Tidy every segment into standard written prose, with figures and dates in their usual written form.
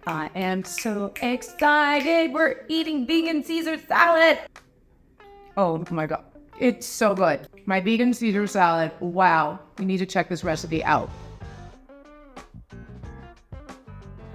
I am so excited. We're eating vegan Caesar salad. Oh my God. It's so good. My vegan Caesar salad. Wow. You need to check this recipe out.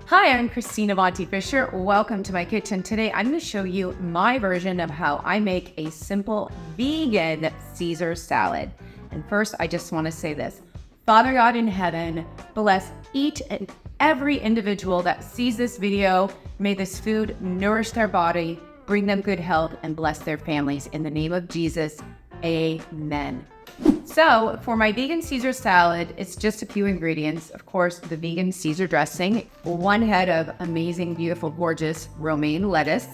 Hi, I'm Christine Avanti Fisher. Welcome to my kitchen. Today, I'm going to show you my version of how I make a simple vegan Caesar salad. And first, I just want to say this. Father God in heaven, bless each and every individual that sees this video. May this food nourish their body, bring them good health, and bless their families. In the name of Jesus, amen. So for my vegan Caesar salad, it's just a few ingredients. Of course, the vegan Caesar dressing, 1 head of amazing, beautiful, gorgeous romaine lettuce.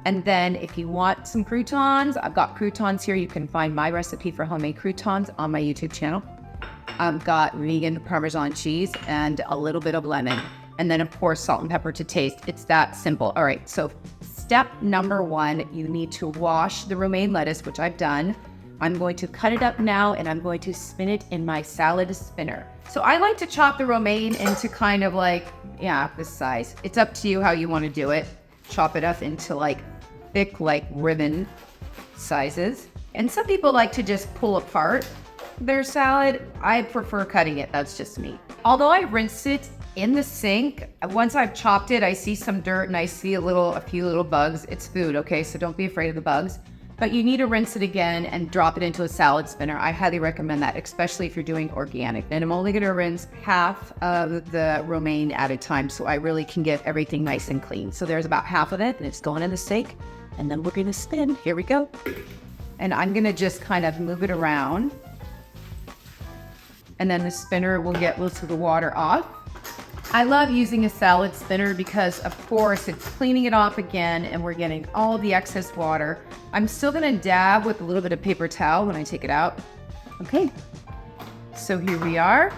And then if you want some croutons, I've got croutons here. You can find my recipe for homemade croutons on my YouTube channel. I've got vegan Parmesan cheese and a little bit of lemon. And then of course, salt and pepper to taste. It's that simple. All right, so step number 1, you need to wash the romaine lettuce, which I've done. I'm going to cut it up now and I'm going to spin it in my salad spinner. So I like to chop the romaine into kind of like, this size. It's up to you how you want to do it. Chop it up into like thick, like ribbon sizes. And some people like to just pull apart their salad. I prefer cutting it. That's just me. Although I rinse it in the sink, once I've chopped it, I see some dirt and I see a few little bugs. It's food, okay? So don't be afraid of the bugs. But you need to rinse it again and drop it into a salad spinner. I highly recommend that, especially if you're doing organic. And I'm only gonna rinse half of the romaine at a time so I really can get everything nice and clean. So there's about half of it and it's going in the sink. And then we're gonna spin. Here we go. And I'm gonna just kind of move it around. And then the spinner will get most of the water off. I love using a salad spinner because of course it's cleaning it off again and we're getting all the excess water. I'm still gonna dab with a little bit of paper towel when I take it out. Okay, so here we are.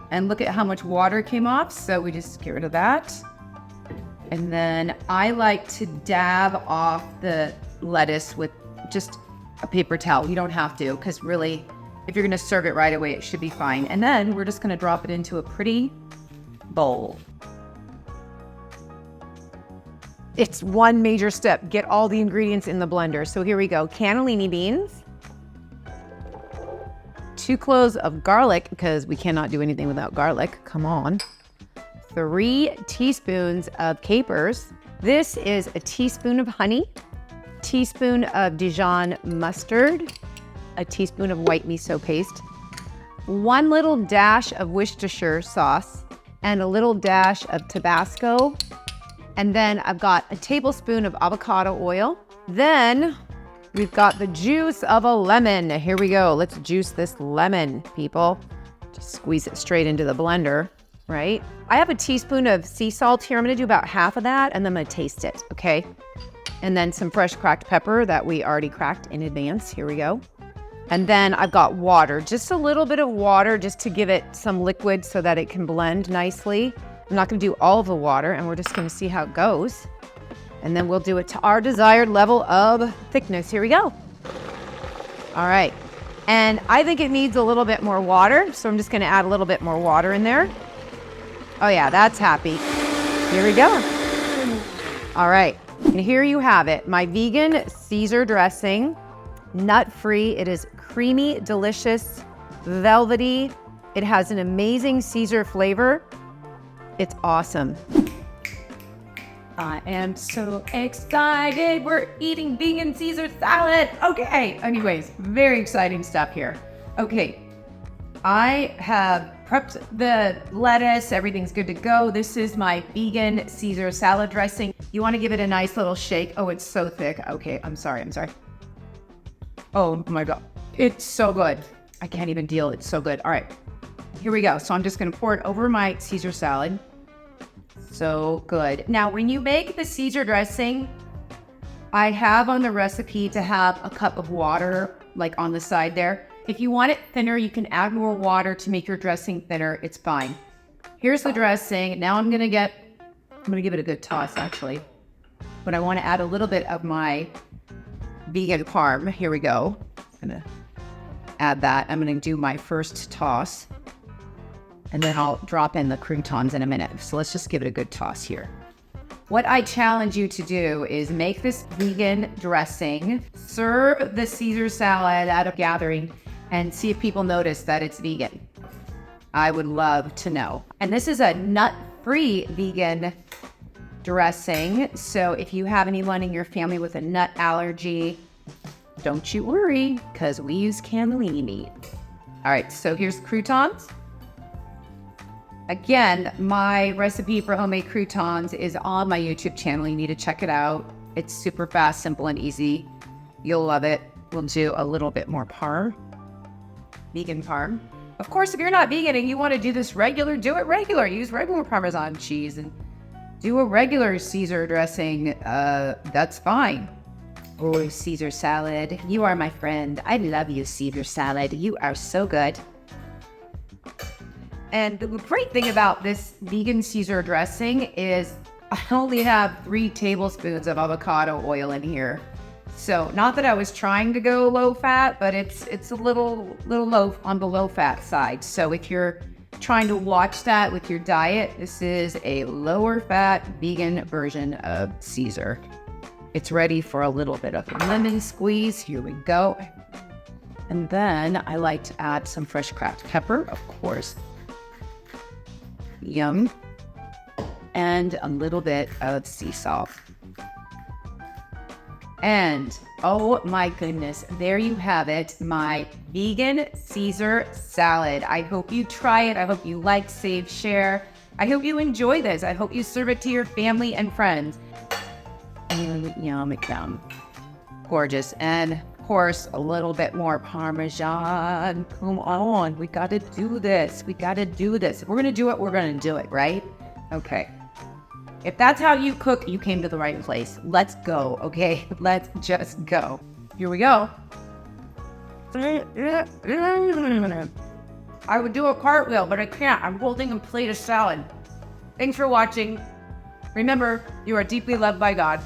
And look at how much water came off. So we just get rid of that. And then I like to dab off the lettuce with just a paper towel. You don't have to, because really, if you're gonna serve it right away, it should be fine. And then we're just gonna drop it into a pretty bowl. It's one major step. Get all the ingredients in the blender. So here we go. Cannellini beans, 2 cloves of garlic, because we cannot do anything without garlic. Come on. 3 teaspoons of capers. This is a teaspoon of honey, teaspoon of Dijon mustard, a teaspoon of white miso paste, 1 little dash of Worcestershire sauce, and a little dash of Tabasco. And then I've got a tablespoon of avocado oil. Then we've got the juice of a lemon. Here we go. Let's juice this lemon, people. Just squeeze it straight into the blender, right? I have a teaspoon of sea salt here. I'm gonna do about half of that and then I'm gonna taste it, okay? And then some fresh cracked pepper that we already cracked in advance. Here we go. And then I've got water, just a little bit of water just to give it some liquid so that it can blend nicely. I'm not gonna do all of the water and we're just gonna see how it goes. And then we'll do it to our desired level of thickness. Here we go. All right. And I think it needs a little bit more water. So I'm just gonna add a little bit more water in there. Oh yeah, that's happy. Here we go. All right, and here you have it. My vegan Caesar dressing, nut-free. It is creamy, delicious, velvety. It has an amazing Caesar flavor. It's awesome. I am so excited. We're eating vegan Caesar salad. Okay, anyways, very exciting stuff here. Okay, I have prepped the lettuce. Everything's good to go. This is my vegan Caesar salad dressing. You want to give it a nice little shake. Oh, it's so thick. Okay, I'm sorry. Oh my God, it's so good. I can't even deal. It's so good. All right, here we go. So I'm just gonna pour it over my Caesar salad. So good. Now, when you make the Caesar dressing, I have on the recipe to have a cup of water, like on the side there. If you want it thinner, you can add more water to make your dressing thinner. It's fine. Here's the dressing. Now I'm gonna give it a good toss actually. But I want to add a little bit of my vegan parm. Here we go. I'm gonna add that. I'm gonna do my first toss. And then I'll drop in the croutons in a minute. So let's just give it a good toss here. What I challenge you to do is make this vegan dressing, serve the Caesar salad at a gathering, and see if people notice that it's vegan. I would love to know. And this is a nut-free vegan dressing. So if you have anyone in your family with a nut allergy, don't you worry, because we use cannellini meat. All right, so here's croutons. Again, my recipe for homemade croutons is on my YouTube channel. You need to check it out. It's super fast, simple, and easy. You'll love it. We'll do a little bit more parm, vegan parm. Of course, if you're not vegan and you want to do this regular, do it regular. Use regular Parmesan cheese and do a regular Caesar dressing. That's fine. Oh, Caesar salad. You are my friend. I love you, Caesar salad. You are so good. And the great thing about this vegan Caesar dressing is I only have 3 tablespoons of avocado oil in here. So not that I was trying to go low fat, but it's a little low on the low fat side. So if you're trying to watch that with your diet, this is a lower fat vegan version of Caesar. It's ready for a little bit of lemon squeeze. Here we go. And then I like to add some fresh cracked pepper, of course. Yum. And a little bit of sea salt. And oh my goodness, there you have it, my vegan Caesar salad. I hope you try it. I hope you like, save, share. I hope you enjoy this. I hope you serve it to your family and friends. Yum, yum. Gorgeous. And of course, a little bit more Parmesan. Come on, we gotta do this. We gotta do this. If we're gonna do it, we're gonna do it, right? Okay. If that's how you cook, you came to the right place. Let's go, okay? Let's just go. Here we go. I would do a cartwheel, but I can't. I'm holding a plate of salad. Thanks for watching. Remember, you are deeply loved by God.